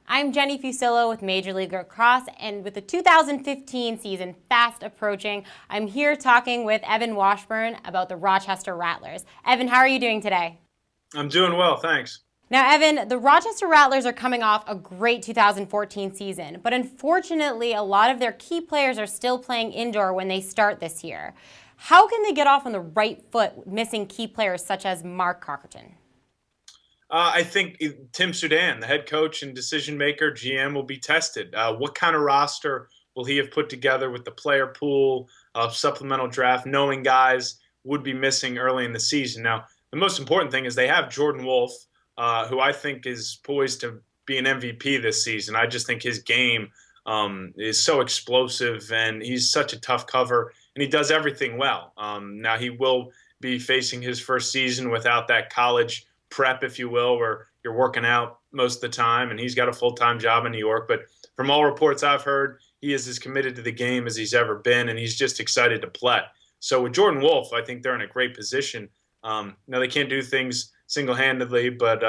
I'm Jenny Fusillo with Major League Lacrosse, and with the 2015 season fast approaching, I'm here talking with Evan Washburn about the Rochester Rattlers. Evan, how are you doing today? I'm doing well, thanks. Now, Evan, the Rochester Rattlers are coming off a great 2014 season, but unfortunately, a lot of their key players are still playing indoor when they start this year. How can they get off on the right foot missing key players such as Mark Cockerton? I think Tim Sudan, the head coach and decision maker, GM, will be tested. What kind of roster will he have put together with the player pool, supplemental draft, knowing guys would be missing early in the season? Now, the most important thing is they have Jordan Wolf, who I think is poised to be an MVP this season. I just think his game is so explosive, and he's such a tough cover, and he does everything well. Now, he will be facing his first season without that college prep, if you will, where you're working out most of the time, and he's got a full-time job in New York. But from all reports I've heard, he is as committed to the game as he's ever been, and he's just excited to play. So with Jordan Wolf, I think they're in a great position. Now, they can't do things single-handedly, but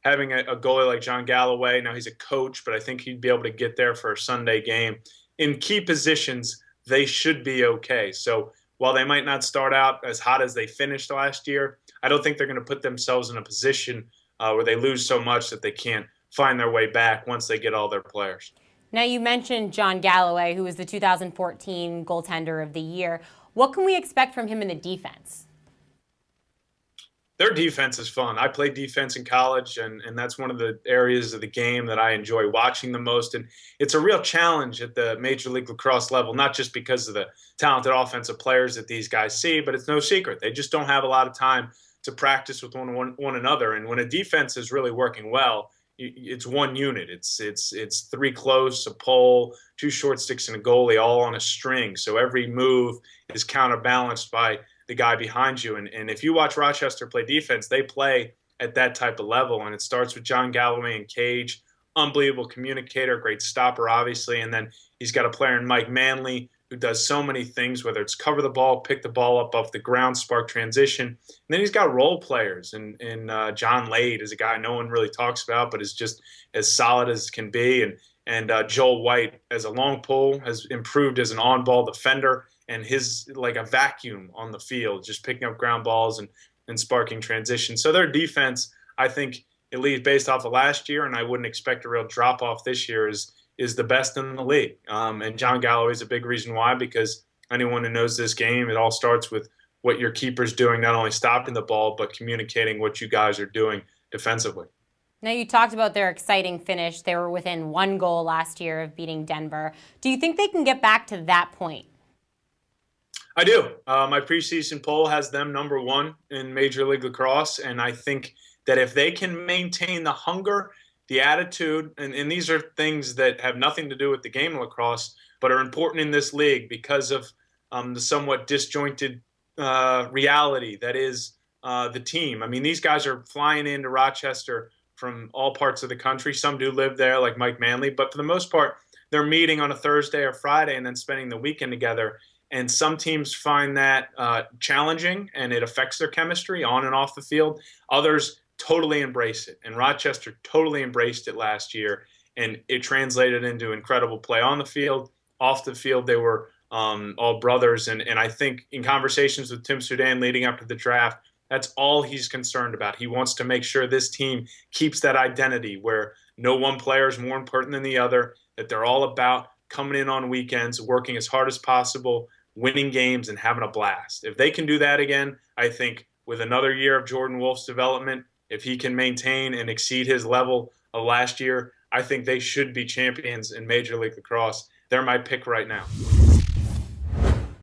having a goalie like John Galloway, now he's a coach, but I think he'd be able to get there for a Sunday game. In key positions, they should be okay. So while they might not start out as hot as they finished last year, I don't think they're going to put themselves in a position where they lose so much that they can't find their way back once they get all their players. Now, you mentioned John Galloway, who was the 2014 goaltender of the year. What can we expect from him in the defense? Their defense is fun. I played defense in college, and that's one of the areas of the game that I enjoy watching the most. And it's a real challenge at the Major League Lacrosse level, not just because of the talented offensive players that these guys see, but it's no secret. They just don't have a lot of time to practice with one another. And when a defense is really working well, it's one unit. It's three close, a pole, two short sticks, and a goalie all on a string. So every move is counterbalanced by the guy behind you. And if you watch Rochester play defense, they play at that type of level. And it starts with John Galloway and cage, unbelievable communicator, great stopper, obviously. And then he's got a player in Mike Manley who does so many things, whether it's cover the ball, pick the ball up off the ground, spark transition. And then he's got role players. And John Lade is a guy no one really talks about, but is just as solid as can be. And Joel White, as a long pull, has improved as an on-ball defender, and his like a vacuum on the field, just picking up ground balls and sparking transition. So their defense, I think, at least based off of last year, and I wouldn't expect a real drop-off this year, is the best in the league. And John Galloway is a big reason why, because anyone who knows this game, it all starts with what your keeper's doing, not only stopping the ball, but communicating what you guys are doing defensively. Now, you talked about their exciting finish. They were within one goal last year of beating Denver. Do you think they can get back to that point? I do. My preseason poll has them number one in Major League Lacrosse, and I think that if they can maintain the hunger, the attitude, and these are things that have nothing to do with the game of lacrosse, but are important in this league because of the somewhat disjointed reality that is the team. I mean, these guys are flying into Rochester from all parts of the country. Some do live there, like Mike Manley, but for the most part, they're meeting on a Thursday or Friday and then spending the weekend together. And some teams find that challenging, and it affects their chemistry on and off the field. Others totally embrace it, and Rochester totally embraced it last year, and it translated into incredible play on the field. Off the field, they were all brothers, and I think in conversations with Tim Sudan leading up to the draft, that's all he's concerned about. He wants to make sure this team keeps that identity where no one player is more important than the other, that they're all about coming in on weekends, working as hard as possible, winning games, and having a blast. If they can do that again, I think with another year of Jordan Wolf's development, if he can maintain and exceed his level of last year, I think they should be champions in Major League Lacrosse. They're my pick right now.